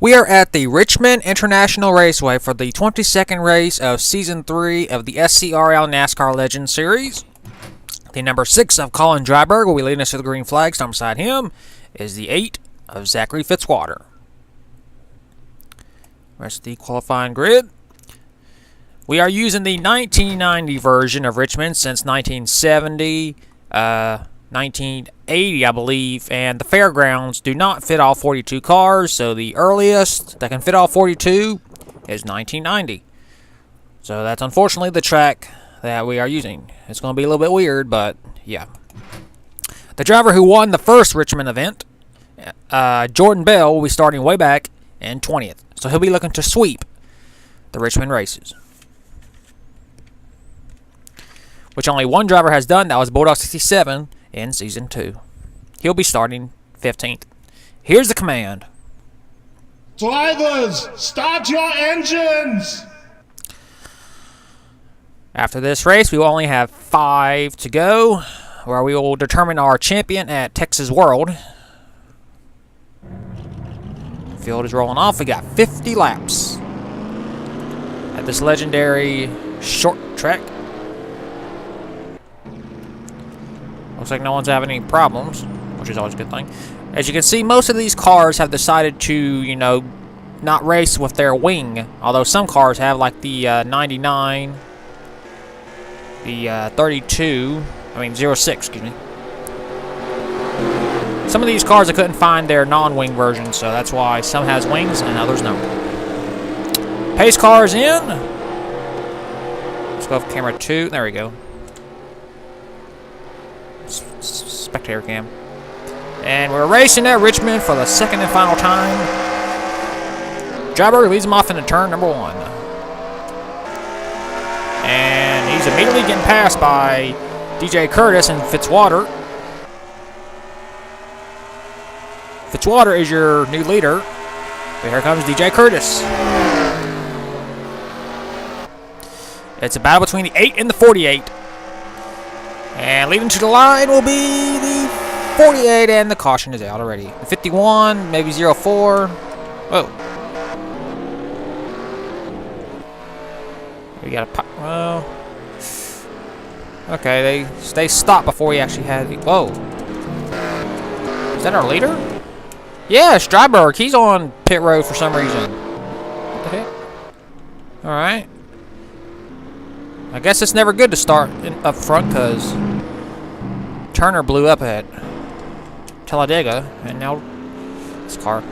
We are at the Richmond International Raceway for the 22nd race of Season 3 of the SCRL NASCAR Legends Series. The number 6 of Colin Dryberg will be leading us to the green flag. Starting beside him is the 8 of Zachary Fitzwater. Rest of the qualifying grid. We are using the 1990 version of Richmond since 1970, 1980, I believe, and the fairgrounds do not fit all 42 cars, so the earliest that can fit all 42 is 1990. So that's unfortunately the track that we are using. It's going to be a little bit weird, but yeah. The driver who won the first Richmond event, Jordan Bell, will be starting way back in 20th. So he'll be looking to sweep the Richmond races, which only one driver has done. That was Bulldog 67 in Season 2. He'll be starting 15th. Here's the command. Drivers, start your engines! After this race, we will only have 5 to go, where we will determine our champion at Texas World. Field is rolling off. We got 50 laps at this legendary short track. Looks like no one's having any problems, which is always a good thing. As you can see, most of these cars have decided to, not race with their wing. Although some cars have, like the 99, the 06, excuse me. Some of these cars I couldn't find their non-wing version, so that's why some has wings and others don't. Pace cars in. Let's go with camera 2. There we go. Spectator cam. And we're racing at Richmond for the second and final time. Driver leads him off into turn number 1. And he's immediately getting passed by DJ Curtis and Fitzwater. Fitzwater is your new leader. But here comes DJ Curtis. It's a battle between the 8 and the 48. And leading to the line will be the 48, and the caution is out already. The 51, maybe 04. Whoa. We got a... well... okay, they stopped before we actually had... whoa. Is that our leader? Yeah, Stryberg. He's on pit road for some reason. What the heck? Alright. I guess it's never good to start up front because Turner blew up at Talladega, and now this car.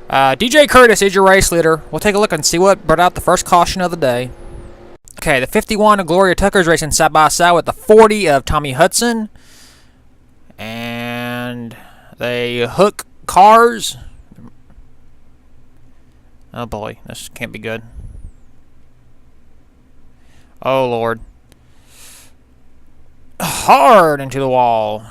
DJ Curtis is your race leader. We'll take a look and see what brought out the first caution of the day. Okay, the 51 of Gloria Tucker is racing side by side with the 40 of Tommy Hudson. And they hook cars. Oh boy, this can't be good. Oh Lord. Hard into the wall.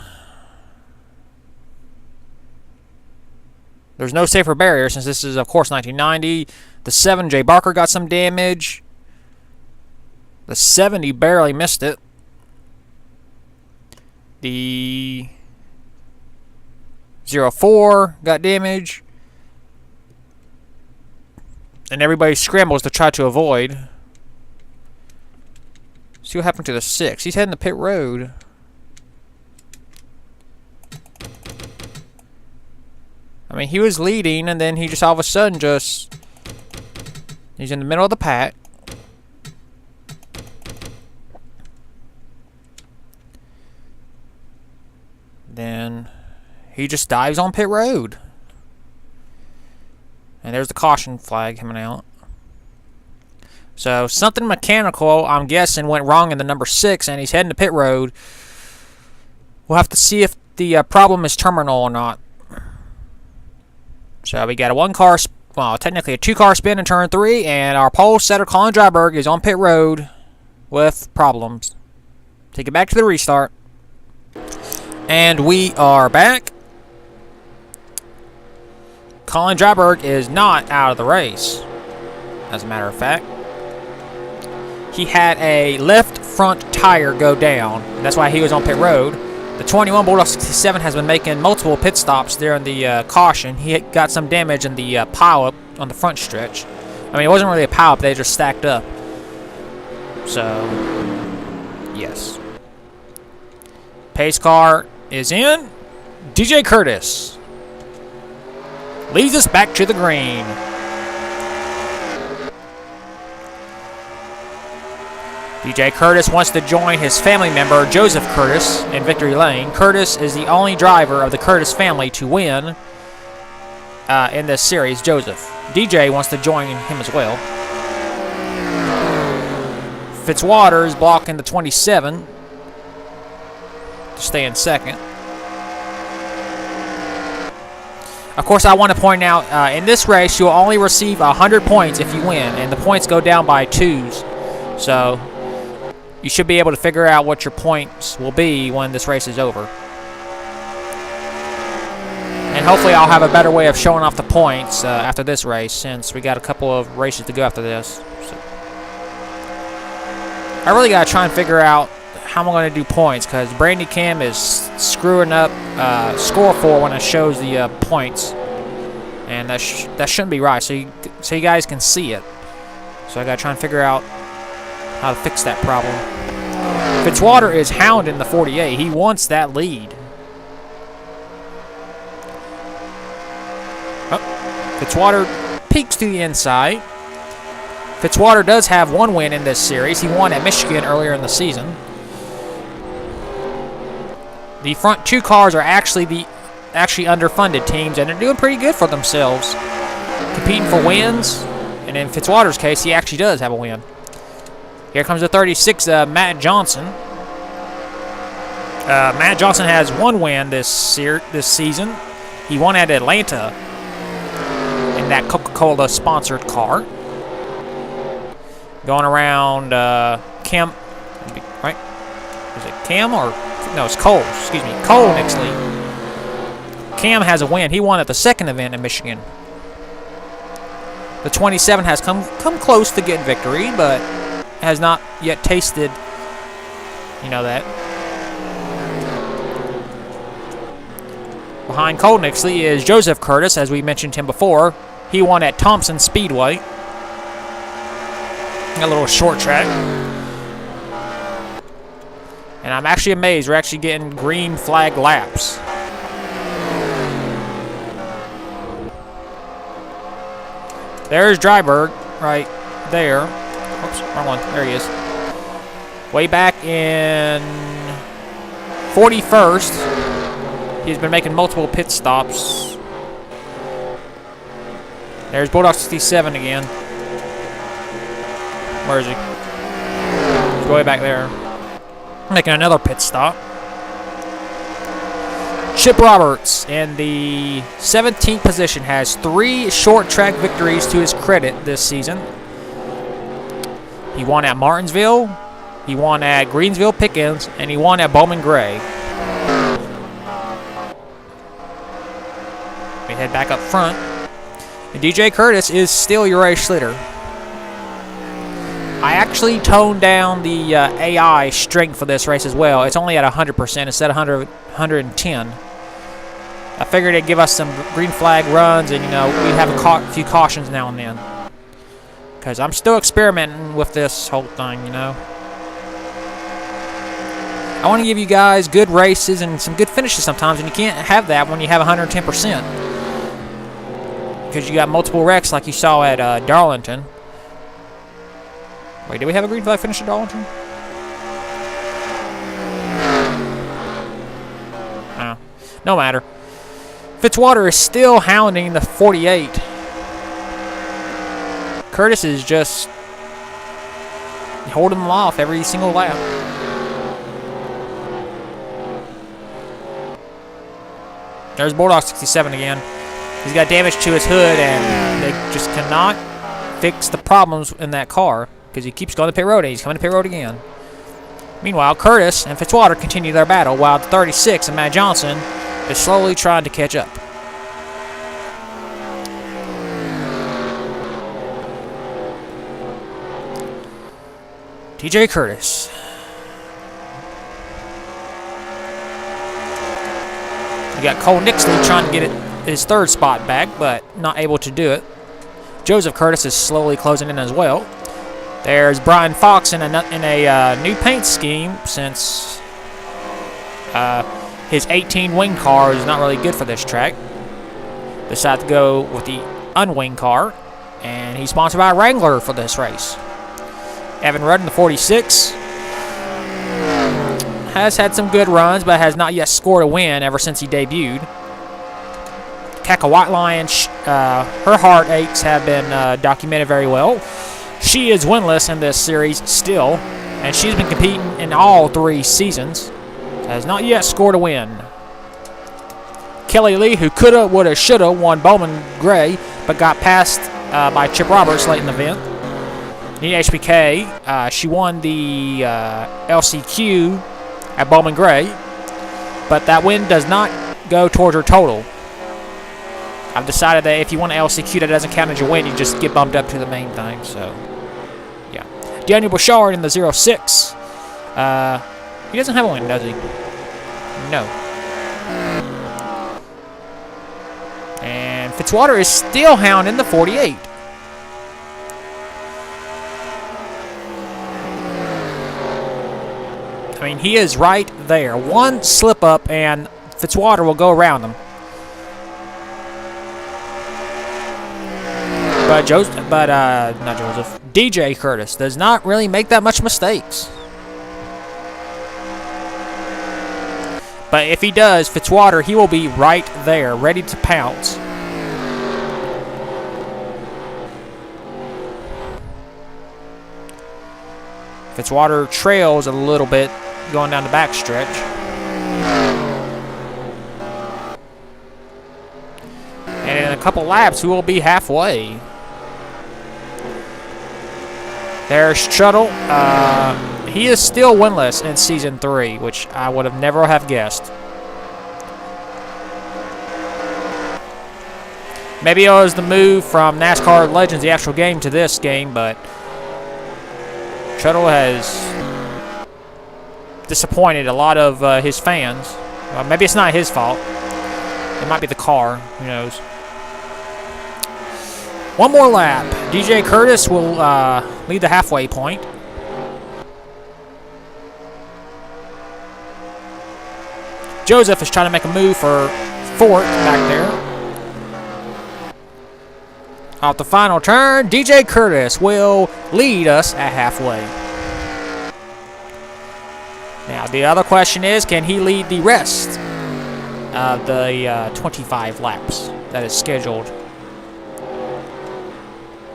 There's no safer barrier since this is, of course, 1990. The 7, Jay Barker, got some damage. The 70 barely missed it. The 04 got damage. And everybody scrambles to try to avoid. See what happened to the 6. He's heading to pit road. I mean, he was leading, and then he just all of a sudden just... he's in the middle of the pack. Then he just dives on pit road. And there's the caution flag coming out. So something mechanical, I'm guessing, went wrong in the number 6, and he's heading to pit road. We'll have to see if the problem is terminal or not. So we got a 1-car, well, technically a 2-car spin in turn 3, and our pole setter Colin Dryberg is on pit road with problems. Take it back to the restart. And we are back. Colin Dryberg is not out of the race, as a matter of fact. He had a left front tire go down. That's why he was on pit road. The 21 Bulldog 67 has been making multiple pit stops during the caution. He got some damage in the pile-up on the front stretch. I mean, it wasn't really a pile-up, they just stacked up. So, yes. Pace car is in. DJ Curtis leads us back to the green. DJ Curtis wants to join his family member, Joseph Curtis, in victory lane. Curtis is the only driver of the Curtis family to win in this series, Joseph. DJ wants to join him as well. Fitzwater is blocking the 27 to stay in second. Of course, I want to point out, in this race, you'll only receive 100 points if you win, and the points go down by 2s. So, you should be able to figure out what your points will be when this race is over. And hopefully I'll have a better way of showing off the points after this race, since we got a couple of races to go after this. So, I really got to try and figure out how I'm going to do points, because Brandy Cam is screwing up score for when it shows the points. And that shouldn't be right, so you guys can see it. So I got to try and figure out how to fix that problem. Fitzwater is hounding the 48. He wants that lead. Oh, Fitzwater peeks to the inside. Fitzwater does have one win in this series. He won at Michigan earlier in the season. The front two cars are actually underfunded teams, and they're doing pretty good for themselves, competing for wins. And in Fitzwater's case, he actually does have a win. Here comes the 36, Matt Johnson. Matt Johnson has one win this season. He won at Atlanta in that Coca-Cola sponsored car. Going around Cam, right? Is it Cam or no? It's Cole. Excuse me, Cole Nixley. Cam has a win. He won at the second event in Michigan. The 27 has come close to getting victory, but has not yet tasted, that. Behind Cole Nixley is Joseph Curtis, as we mentioned him before. He won at Thompson Speedway. A little short track. And I'm actually amazed we're actually getting green flag laps. There's Dryberg right there. Oops, wrong one. There he is. Way back in 41st, he's been making multiple pit stops. There's Bulldog 67 again. Where is he? He's way back there. Making another pit stop. Chip Roberts in the 17th position has 3 short track victories to his credit this season. He won at Martinsville, he won at Greensville Pickens, and he won at Bowman Gray. We head back up front. And DJ Curtis is still your race leader. I actually toned down the AI strength for this race as well. It's only at 100% instead of 110. I figured it'd give us some green flag runs, and we'd have a few cautions now and then. Because I'm still experimenting with this whole thing, I want to give you guys good races and some good finishes sometimes, and you can't have that when you have 110%. Because you got multiple wrecks like you saw at Darlington. Wait, did we have a green flag finish at Darlington? No matter. Fitzwater is still hounding the 48. Curtis is just holding them off every single lap. There's Bulldog 67 again. He's got damage to his hood, and they just cannot fix the problems in that car because he keeps going to pit road, and he's coming to pit road again. Meanwhile, Curtis and Fitzwater continue their battle, while the 36 and Matt Johnson is slowly trying to catch up. TJ Curtis. You got Cole Nixley trying to get his third spot back, but not able to do it. Joseph Curtis is slowly closing in as well. There's Brian Fox in a new paint scheme since his 18 wing car is not really good for this track. Decided to go with the unwing car, and he's sponsored by Wrangler for this race. Evan Rudd in the 46 has had some good runs, but has not yet scored a win ever since he debuted. Kaka White Lion, her heart aches have been documented very well. She is winless in this series still, and she's been competing in all 3 seasons. Has not yet scored a win. Kelly Lee, who coulda, woulda, shoulda won Bowman Gray, but got passed by Chip Roberts late in the event. Nina HBK, she won the LCQ at Bowman Gray, but that win does not go towards her total. I've decided that if you win an LCQ, that doesn't count as your win. You just get bumped up to the main thing. So, yeah. Daniel Bouchard in the 06. He doesn't have a win, does he? No. And Fitzwater is still hounding the 48. I mean, he is right there. One slip up, and Fitzwater will go around him. But not Joseph. DJ Curtis does not really make that much mistakes. But if he does, Fitzwater, he will be right there, ready to pounce. Fitzwater trails a little bit going down the backstretch. And in a couple laps, we will be halfway. There's Shuttle. He is still winless in Season 3, which I would have never have guessed. Maybe it was the move from NASCAR Legends, the actual game, to this game, but Shuttle has disappointed a lot of his fans. Maybe it's not his fault. It might be the car. Who knows? One more lap. DJ Curtis will lead the halfway point. Joseph is trying to make a move for fourth back there. Off the final turn, DJ Curtis will lead us at halfway. Now, the other question is, can he lead the rest of the 25 laps that is scheduled?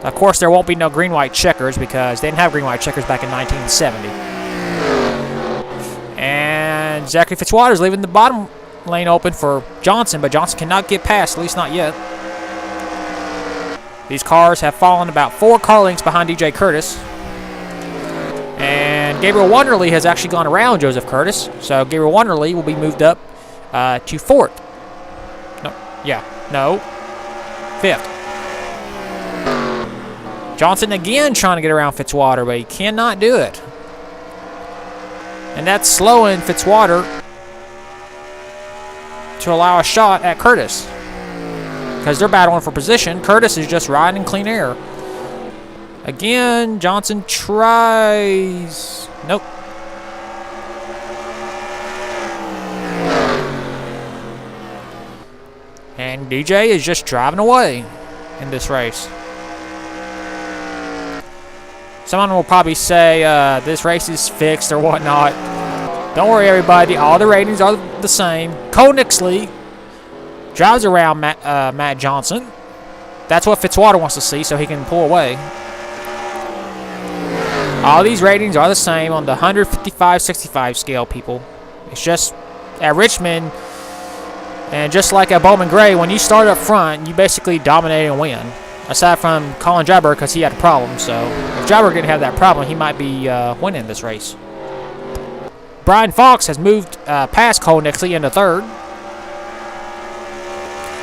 Of course, there won't be no green-white checkers because they didn't have green-white checkers back in 1970. And Zachary Fitzwater is leaving the bottom lane open for Johnson, but Johnson cannot get past, at least not yet. These cars have fallen about 4 car lengths behind DJ Curtis. And Gabriel Wonderly has actually gone around Joseph Curtis, so Gabriel Wonderly will be moved up to 4th. No, 5th. Johnson again trying to get around Fitzwater, but he cannot do it. And that's slowing Fitzwater to allow a shot at Curtis. Because they're battling for position. Curtis is just riding in clean air. Again, Johnson tries. Nope. And DJ is just driving away in this race. Someone will probably say this race is fixed or whatnot. Don't worry, everybody. All the ratings are the same. Cole Nixley drives around Matt Johnson. That's what Fitzwater wants to see, so he can pull away. All these ratings are the same on the 155-65 scale, people. It's just at Richmond, and just like at Bowman Gray, when you start up front, you basically dominate and win. Aside from Colin Jabber, because he had a problem. So if Jabber didn't have that problem, he might be winning this race. Brian Fox has moved past Cole Nixley into 3rd.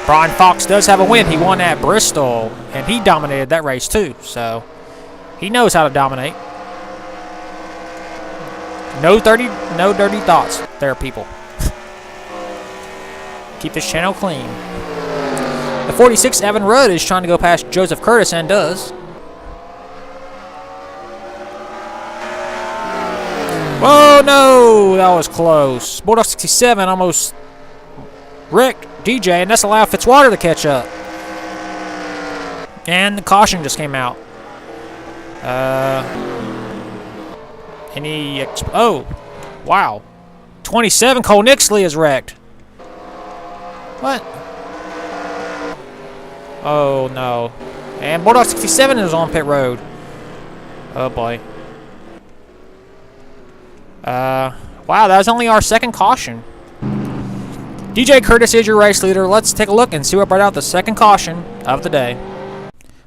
Brian Fox does have a win. He won at Bristol, and he dominated that race too. So he knows how to dominate. No dirty thoughts there, people. Keep this channel clean. The 46 Evan Rudd is trying to go past Joseph Curtis and does. Whoa, no! That was close. Bulldog 67 almost wrecked DJ, and that's allowed Fitzwater to catch up. And the caution just came out. Oh, wow. 27, Cole Nixley is wrecked. What? Oh, no. And Bulldog 67 is on pit road. Oh, boy. Wow, that was only our second caution. DJ Curtis is your race leader. Let's take a look and see what brought out the second caution of the day.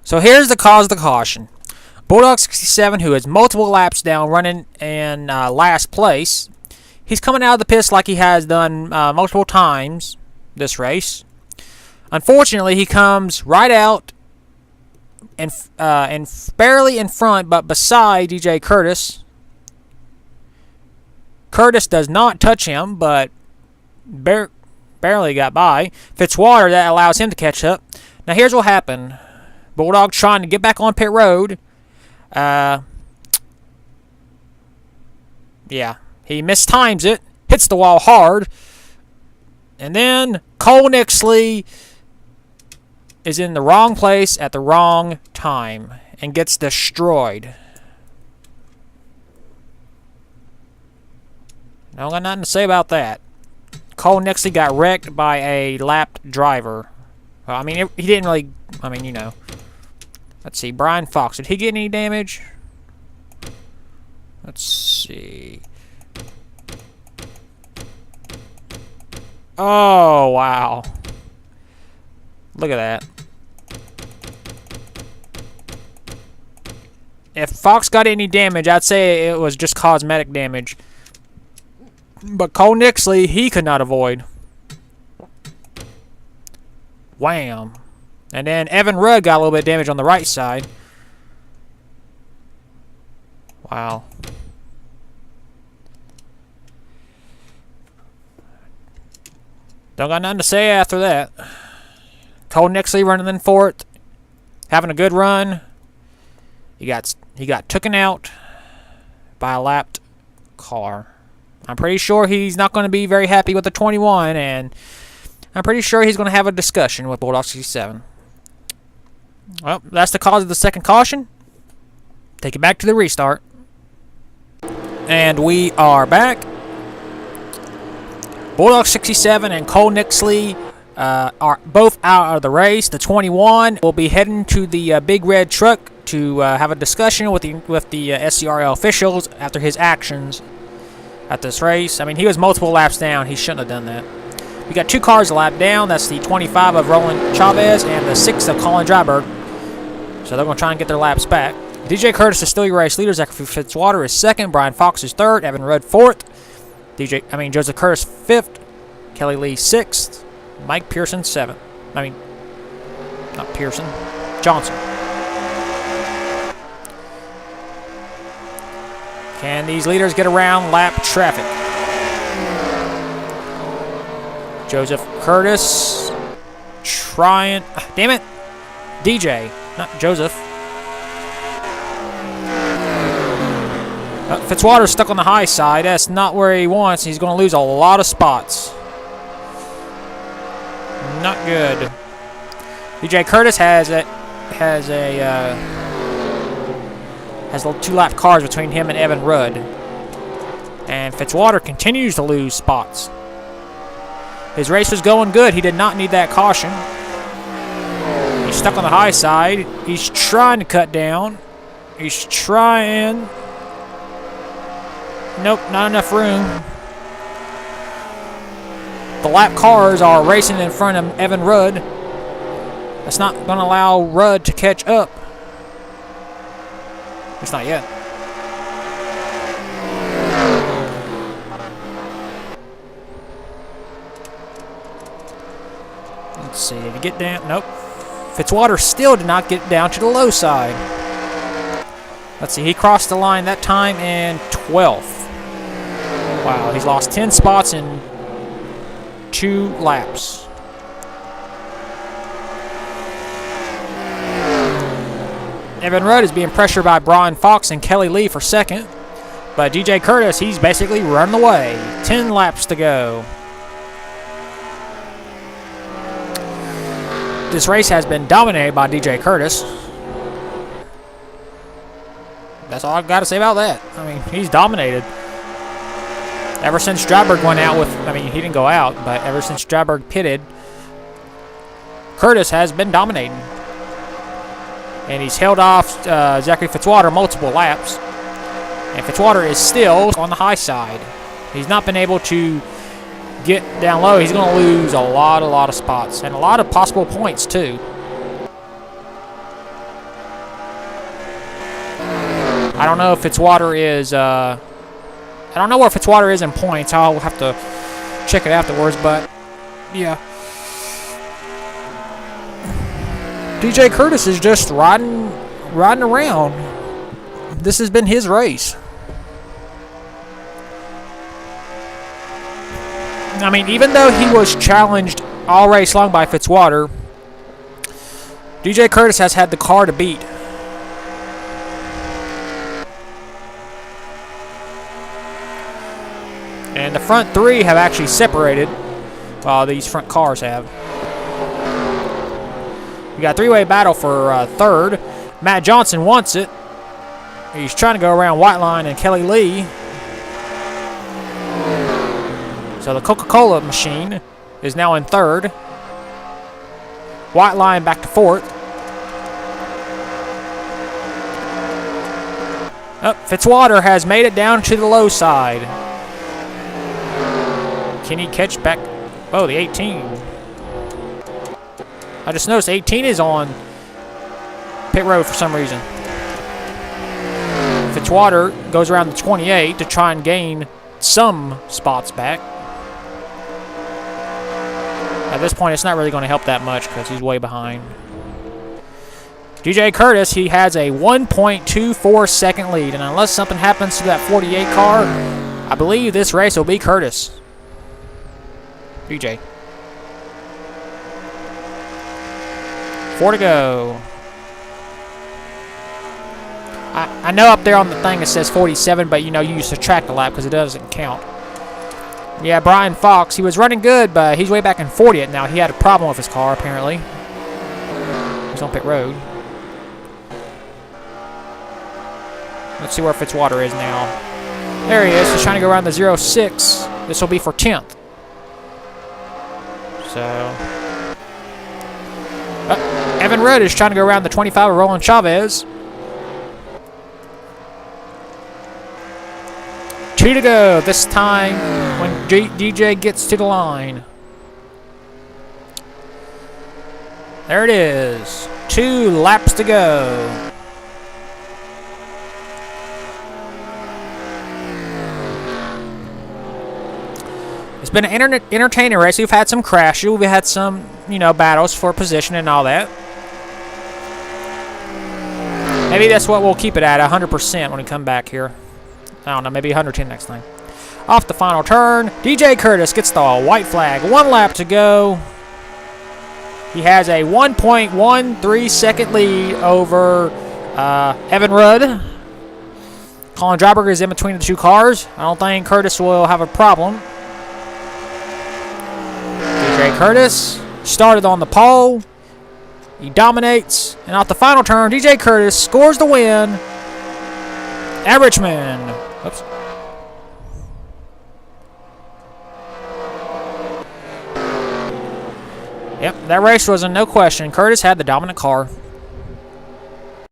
So here's the cause of the caution. Bulldog 67, who is multiple laps down, running in last place. He's coming out of the pits like he has done multiple times this race. Unfortunately, he comes right out and barely in front, but beside DJ Curtis. Curtis does not touch him, but barely got by. Fitzwater, that allows him to catch up. Now here's what happened. Bulldog trying to get back on pit road. Yeah, he mistimes it, hits the wall hard, and then Cole Nixley is in the wrong place at the wrong time and gets destroyed. I don't got nothing to say about that. Cole Nixley got wrecked by a lapped driver. Well, I mean, he didn't really... I mean, you know. Let's see. Brian Fox. Did he get any damage? Let's see. Oh, wow. Look at that. If Fox got any damage, I'd say it was just cosmetic damage. But Cole Nixley, he could not avoid. Wham. And then Evan Rudd got a little bit of damage on the right side. Wow. Don't got nothing to say after that. Cole Nixley running in fourth. Having a good run. He got taken out by a lapped car. I'm pretty sure he's not going to be very happy with the 21, and I'm pretty sure he's going to have a discussion with Bulldog 67. Well, that's the cause of the second caution. Take it back to the restart. And we are back. Bulldog 67 and Cole Nixley are both out of the race. The 21 will be heading to the big red truck to have a discussion with the SCRL officials after his actions at this race. I mean, he was multiple laps down. He shouldn't have done that. We got two cars a lap down. That's the 25 of Roland Chavez and the 6 of Colin Dryberg. So they're going to try and get their laps back. DJ Curtis is still your race leader. Zachary Fitzwater is second. Brian Fox is third. Evan Rudd fourth. Joseph Curtis fifth. Kelly Lee sixth. Mike Pearson seventh. I mean, not Pearson. Johnson. Can these leaders get around lap traffic? Joseph Curtis trying... Damn it! DJ, not Joseph. Fitzwater's stuck on the high side. That's not where he wants. He's going to lose a lot of spots. Not good. DJ Curtis has two lap cars between him and Evan Rudd. And Fitzwater continues to lose spots. His race was going good. He did not need that caution. He's stuck on the high side. He's trying to cut down. He's trying. Nope, not enough room. The lap cars are racing in front of Evan Rudd. That's not going to allow Rudd to catch up. It's not yet. Let's see, did he get down? Nope. Fitzwater still did not get down to the low side. Let's see, he crossed the line that time in 12th. Wow, he's lost 10 spots in 2 laps. Evan Rudd is being pressured by Brian Fox and Kelly Lee for second. But DJ Curtis, he's basically running away. 10 laps to go. This race has been dominated by DJ Curtis. That's all I've got to say about that. I mean, he's dominated. Ever since Stradberg went out with, I mean, he didn't go out, but ever since Stradberg pitted, Curtis has been dominating. And he's held off Zachary Fitzwater multiple laps. And Fitzwater is still on the high side. He's not been able to get down low. He's going to lose a lot of spots and a lot of possible points too. I don't know if Fitzwater is. I don't know where Fitzwater is in points. I'll have to check it afterwards. But yeah, DJ Curtis is just riding around. This has been his race. I mean, even though he was challenged all race long by Fitzwater, DJ Curtis has had the car to beat. And the front three have actually separated. Well, these front cars have. We got a three-way battle for third. Matt Johnson wants it. He's trying to go around Whiteline and Kelly Lee. So the Coca-Cola machine is now in third. Whiteline back to fourth. Fitzwater has made it down to the low side. Can he catch back? Oh, the 18. I just noticed 18 is on pit road for some reason. Fitzwater goes around the 28 to try and gain some spots back. At this point, it's not really going to help that much because he's way behind. DJ Curtis, he has a 1.24 second lead. And unless something happens to that 48 car, I believe this race will be Curtis. DJ. 4 to go. I know up there on the thing it says 47, but you know you subtract a lap because it doesn't count. Yeah, Brian Fox, he was running good, but he's way back in 40th now. He had a problem with his car, apparently. He's on pit road. Let's see where Fitzwater is now. There he is. He's trying to go around the 06. This will be for 10th. So, Evan Rudd is trying to go around the 25 of Roland Chavez. 2 to go this time when DJ gets to the line. There it is. 2 laps to go. It's been an entertaining race. We've had some crashes. We've had some, battles for position and all that. Maybe that's what we'll keep it at, 100% when we come back here. I don't know, maybe 110 next time. Off the final turn, DJ Curtis gets the white flag. 1 lap to go. He has a 1.13 second lead over Evan Rudd. Colin Dryberger is in between the 2 cars. I don't think Curtis will have a problem. DJ Curtis started on the pole. He dominates. And off the final turn, DJ Curtis scores the win at Richmond. Oops. Yep, that race was no question. Curtis had the dominant car.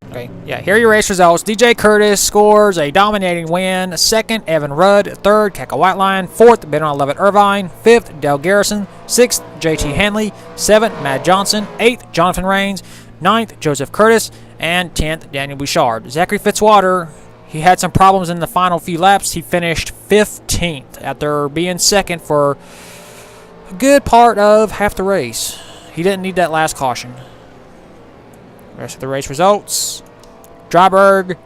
Okay, yeah, here are your race results. DJ Curtis scores a dominating win. Second, Evan Rudd. Third, Keka Whiteline. Fourth, Ben on Levitt Irvine. Fifth, Dale Garrison. Sixth, JT Hanley. Seventh, Matt Johnson. Eighth, Jonathan Rains. Ninth, Joseph Curtis. And 10th, Daniel Bouchard. Zachary Fitzwater, he had some problems in the final few laps. He finished 15th after being second for a good part of half the race. He didn't need that last caution. Rest of the race results. Dryberg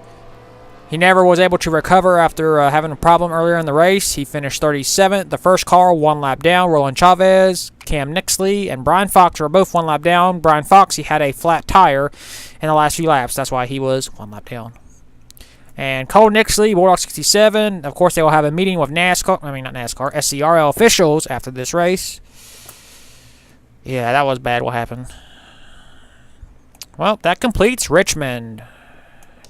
He never was able to recover after having a problem earlier in the race. He finished 37th. The first car, 1 lap down. Roland Chavez, Cam Nixley, and Brian Fox were both 1 lap down. Brian Fox, he had a flat tire in the last few laps. That's why he was 1 lap down. And Cole Nixley, Bulldog 67. Of course, they will have a meeting with NASCAR. I mean, not NASCAR, SCRL officials after this race. Yeah, that was bad what happened. Well, that completes Richmond.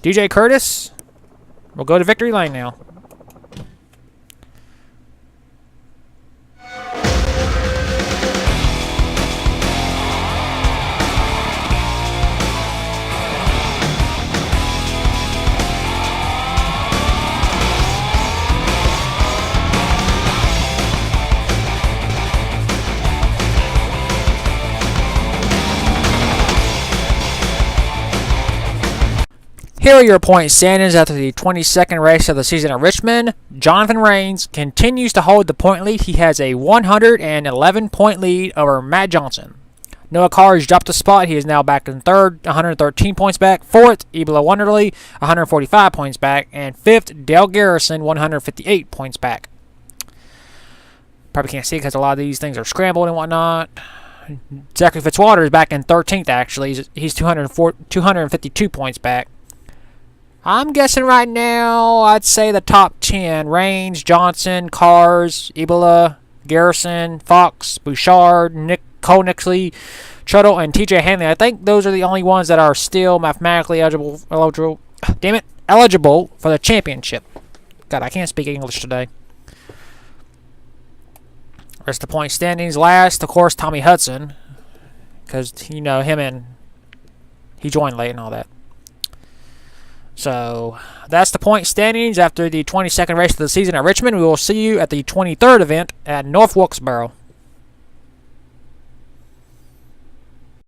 DJ Curtis, we'll go to victory lane now. Here are your point standings after the 22nd race of the season at Richmond. Jonathan Rains continues to hold the point lead. He has a 111-point lead over Matt Johnson. Noah Carr has dropped a spot. He is now back in third, 113 points back. Fourth, Ebola Wonderly, 145 points back. And fifth, Dale Garrison, 158 points back. Probably can't see because a lot of these things are scrambled and whatnot. Zachary Fitzwater is back in 13th, actually. He's 252 points back. I'm guessing right now, I'd say the top 10. Rains, Johnson, Cars, Ebola, Garrison, Fox, Bouchard, Cole Nixley, Truttle, and TJ Hanley. I think those are the only ones that are still mathematically eligible for the championship. God, I can't speak English today. Rest of the point standings. Last, of course, Tommy Hudson. Because, you know, he joined late and all that. So, that's the point standings after the 22nd race of the season at Richmond. We will see you at the 23rd event at North Wilkesboro.